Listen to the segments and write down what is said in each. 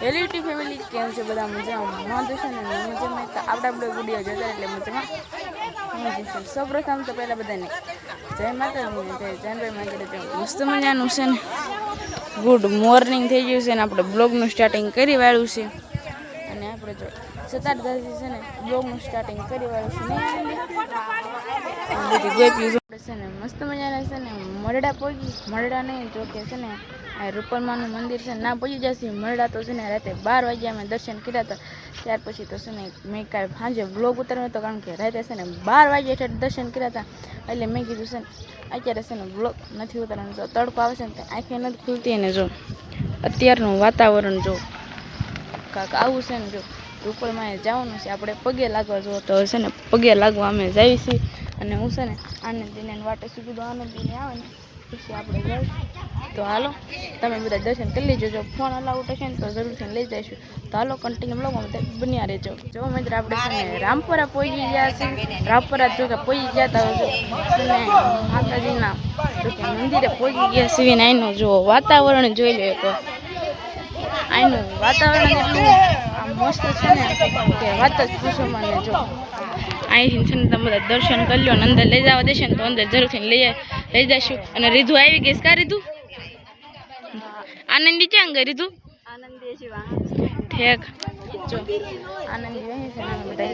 Hello YouTube family, કેમ છે બધા? મજામાં વાંધો છે ને મજામાં તો આપણે વિડીયો જોતા એટલે મજામાં સૌપ્રથમ તો પહેલાં બધાને જય માતાજીને જય જાનભાઈ માંગીને મસ્ત મજાનું છે ને ગુડ મોર્નિંગ થઈ ગયું છે ને આપણે બ્લોગનું સ્ટાર્ટિંગ કરી વાળું છે અને આપણે જો 7:10 છે ને બ્લોગનું સ્ટાર્ટિંગ કરી વાળું છે બધી ગોપ્યું છે ને મસ્ત મજાના છે ને મરડા પહોંચી મરડા નહીં જો કે છે ને આ રૂપલમાનું મંદિર છે ના પહોંચી જશે મરડા તો છે ને રાતે 12 વાગ્યા અમે દર્શન કર્યા હતા ત્યાર પછી તો છે ને મેં કાંઈ સાંજે બ્લોગ ઉતાર્યો હતો કારણ કે રાતે છે ને 12 વાગ્યા દર્શન કર્યા હતા એટલે મેં કીધું છે ને અત્યારે છે ને બ્લોગ નથી ઉતારવાનો તો તડકો આવે છે ને તો આંખે નથી ખુલતી અને જો અત્યારનું વાતાવરણ જો કાંક આવું છે ને જો રૂપલમાં જવાનું છે આપણે પગે લાગવા જો તો છે ને પગે લાગવા અમે જઈએ છીએ અને હું છે ને આનંદીને વાટે સુધી તો આનંદીને આવે ને પછી આપણે જઈશું તો હાલો તમે બધા દર્શન કરી લેજો જો ફોન અલાઉટ હશે ને તો જરૂરથી લઈ જઈશું તો હાલો કન્ટિન્યુ બ્લોગમાં બન્યા રહેજો જો મિત્ર આપણે છે ને રામપરા પહોંચી ગયા છે રામપરા જો કે પહોંચી ગયા હતા ને માતાજીના જો કે મંદિરે પહોંચી ગયા છે ને અહીંનું જો વાતાવરણ જોઈ લો એક અહીંનું વાતાવરણ એટલું મસ્ત છે ને કે વાત જ પૂછો મને જો અહીંથી છે ને તમે બધા દર્શન કરી લો અને અંદર લઈ જવા દેશે ને તો અંદર જરૂરથી લઈ જઈશું અને રીધું આવી ગઈ કા રીધું આનંદી ક્યાં ગઈ રીધું ઠેક જો આનંદી વહી છે ને બધા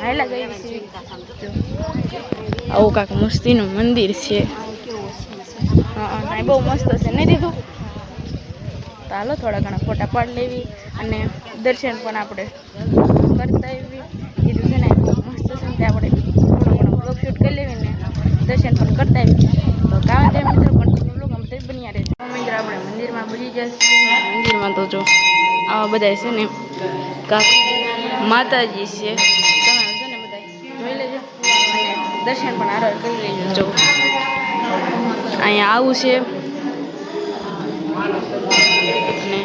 હાયલા ગઈ છે આવું કાંક મસ્તીનું મંદિર છે હા બહુ મસ્ત છે નહીં રીધું તો હાલો થોડા ઘણા ફોટા પાડી લેવી અને દર્શન પણ આપણે કરતા એવી કીધું છે ને મસ્ત છે ને આપણે થોડો ઘણો બ્લોગ શૂટ કરી લેવી ને દર્શન પણ કરતા આવી તો કામ છે મિત્રો કન્ટિન્યુ બ્લોગ આમ તો બન્યા રહે મિત્ર આપણે મંદિરમાં ભૂલી જશે મંદિરમાં તો જો આવા બધા છે ને કાંક માતાજી છે તમે છે ને બધા જોઈ લેજો અને દર્શન પણ આરોગ્ય કરી લેજો જો અહીંયા આવું છે ને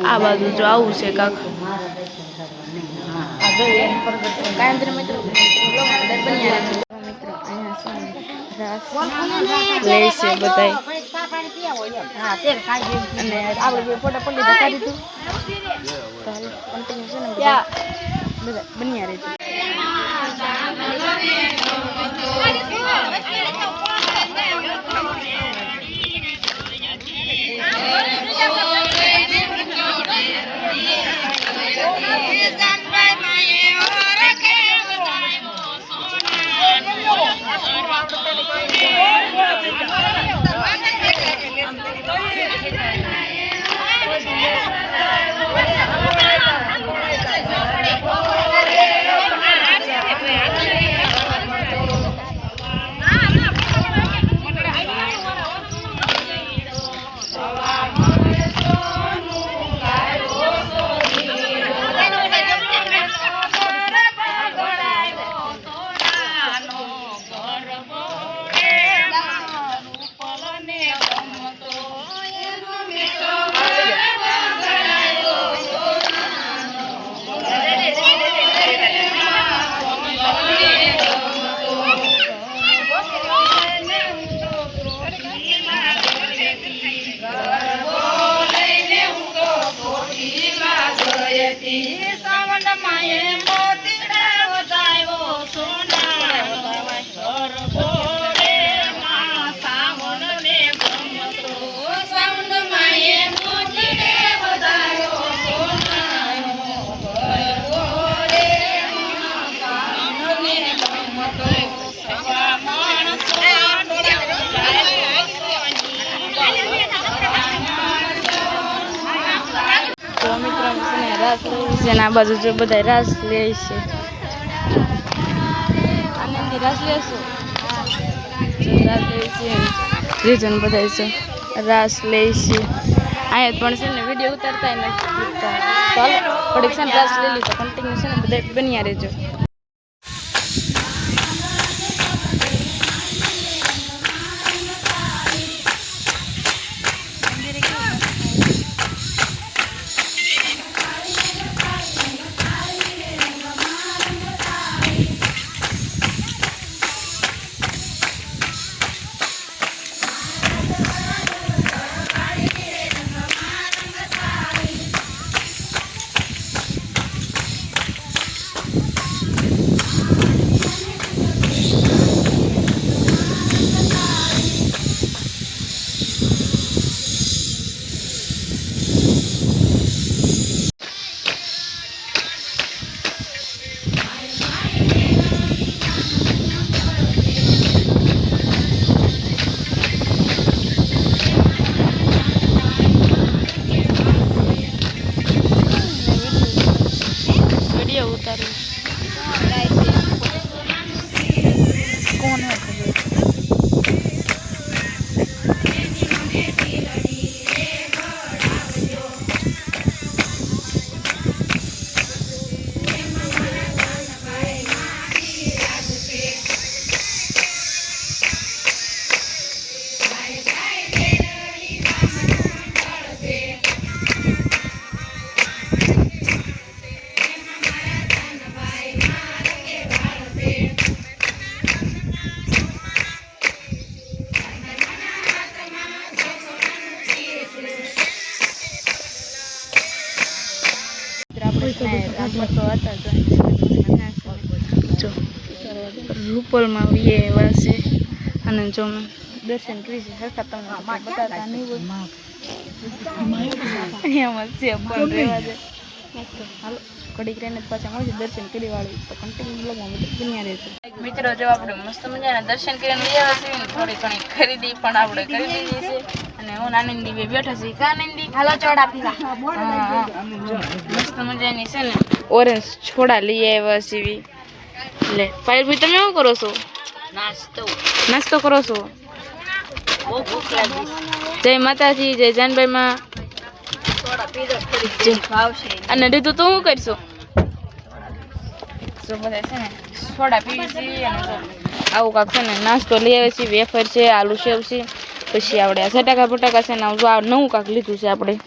આ બાજુ જો આવું છે કાંક કાયમ મિત્રો બન્યા મિત્રો અહીંયા લે છે બધા અને આપણે ફોટા પડી દેખાડી દીધું તો કન્ટિન્યુ છે ને બધા બન્યા રહેજો રાસ લેવી છે આ બાજુ જો બધા રાસ લે છે આનંદી રાસ લેશું રાસ લે છે રીઝન બધા છે રાસ લે છે અહીંયા પણ છે ને વિડીયો ઉતારતા નથી ચાલો થોડીક છે ને રાસ લઈ લીધો કન્ટિન્યુ છે ને બધા બન્યા રહેજો ઉતારું કોણ રૂપલમાં વીએ એવા છે અને જો દર્શન કરી છે સરખા તમને બતાવતા નહીં હોય એમાં છે પણ રહેવા દે હાલો ઘડીક રહીને પાછા મળશે દર્શન કરી વાળી તો કન્ટિન્યુ બ્લોગમાં બન્યા રહેશે મિત્રો જો આપણે મસ્ત મજાના દર્શન કરીને આવ્યા છીએ ને થોડી ઘણી ખરીદી પણ આપણે કરી દીધી છે અને હું આનંદી બે બેઠા છીએ કા આનંદી હાલો ચોડા પીવા મસ્ત મજાની છે ને ઓરેન્જ છોડા લઈ આવ્યા છીએ લે પાયલભાઈ તમે શું કરો છો નાસ્તો કરો છો બહુ ભૂખ લાગી જય માતાજી જય જાનભાઈ માં અને રીતુ તો શું કરશો જો બધા છે ને સોડા પીવી છે અને આવું કાંક છે ને નાસ્તો લઈ આવે છે વેફર છે આલુ સેવ છે પછી આપણે આ સટાકા બટાકા છે ને જો આ નવું કાંક લીધું છે આપણે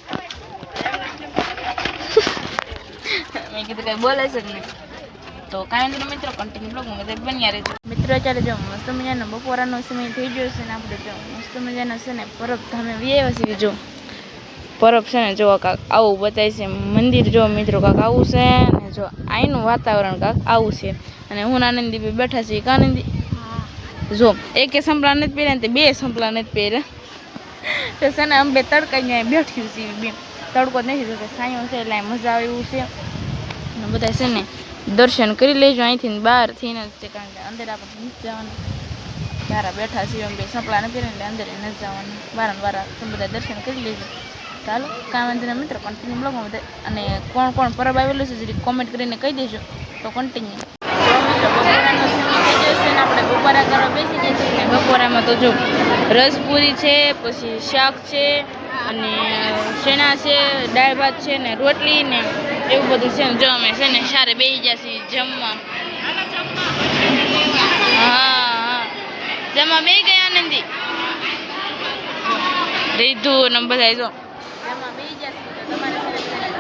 મેં કીધું કઈ બોલે છે ને તો કાંઈ નહીં મિત્રો કન્ટિન્યુ બ્લોગમાં બધા બન્યા રહેજો મિત્રો અત્યારે જો મસ્ત મજાનો બપોરાનો સમય થઈ ગયો છે ને આપણે જો મસ્ત મજાના છે ને પરબ ધામે વ્યાવ્યા છીએ જો પરબ છે ને જો કાંક આવું બતાય છે મંદિર જો મિત્રો કાંક આવું છે ને જો અહીંનું વાતાવરણ કાંક આવું છે અને હું આનંદી બી બેઠા છીએ આનંદી જો એકે સંભળા નથી પહેર્યા ને તે બે સંભળા નથી પહેર્યા તો છે ને અમે બે તડકા અહીંયા બેઠ્યું છીએ બે તડકો નથી જોતો સાયો છે એટલે મજા આવે એવું છે અને બધા છે ને દર્શન કરી લેજો અહીંથી બહારથી ને તે કારણ કે અંદર આપણે નથી જવાનું તારા બેઠા છીએ અમે બે સંપલા નથી પહેર્યા એટલે અંદર નથી જવાનું વારંવાર તમે બધા દર્શન કરી લેજો ચાલો કાંઈ વાંધો નહીં મિત્રો કન્ટિન્યુ બ્લોગમાં બધા અને કોણ કોણ પરબ આવેલું છે જરી કોમેન્ટ કરીને કહી દેજો તો કન્ટિન્યુ બપોરાનો સમય થઈ જશે ને આપણે બપોરા કરવા બેસી જઈશું ને બપોરામાં તો જો રસપુરી છે પછી શાક છે અને શેણા છે દાળ ભાત છે ને રોટલી ને એવું બધું છે ને જો અમે છે ને સારે બેસી જશે જમવા હા જમવા બે ગયા આનંદી રીધુ ને બધા જો જમવા બે જશે તો તમારે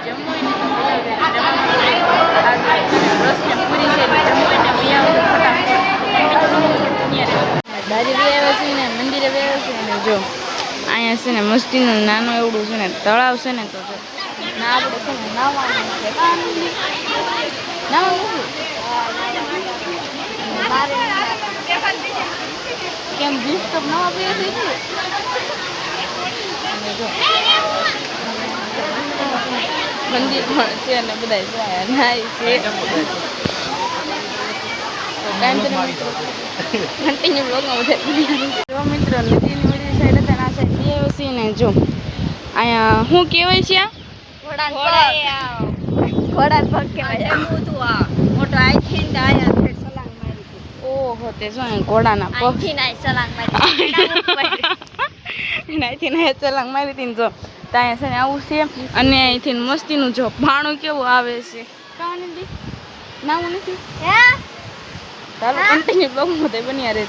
જમવું પૂરી છે દારી વ્યાવ્યા છે ને મંદિરે વ્યાવ્યા છે ને જો અહીંયા છે ને મસ્તીનું નાનું એવડું છે ને તળાવ છે ને તો ના આપણે છે ને નાવાનું કેમ જીન્સ તો નવા પીએ છે મંદિર પણ છે અને બધા નાય છે કન્ટિન્યુ બ્લોગમાં બધા જો મિત્રો નદીની બધી સાઈડ હતા આ સાઈડ લઈ આવ્યો છે ને જો અહીંયા શું કહેવાય છે ઘોડા પગ કહેવાય મોટો આઈથી આયા સલાંગ મારી ઓહો તે જો ઘોડાના પગ થી ના સલાંગ મારી નાઈથી ના સલાંગ મારી હતી જો ત્યાં છે ને આવું છે અને અહીંથી મસ્તીનું જો ભાણું કેવું આવે છે કાંઈ નાવું નથી ચાલો કન્ટિન્યુ બ્લોગમાં બન્યા રહે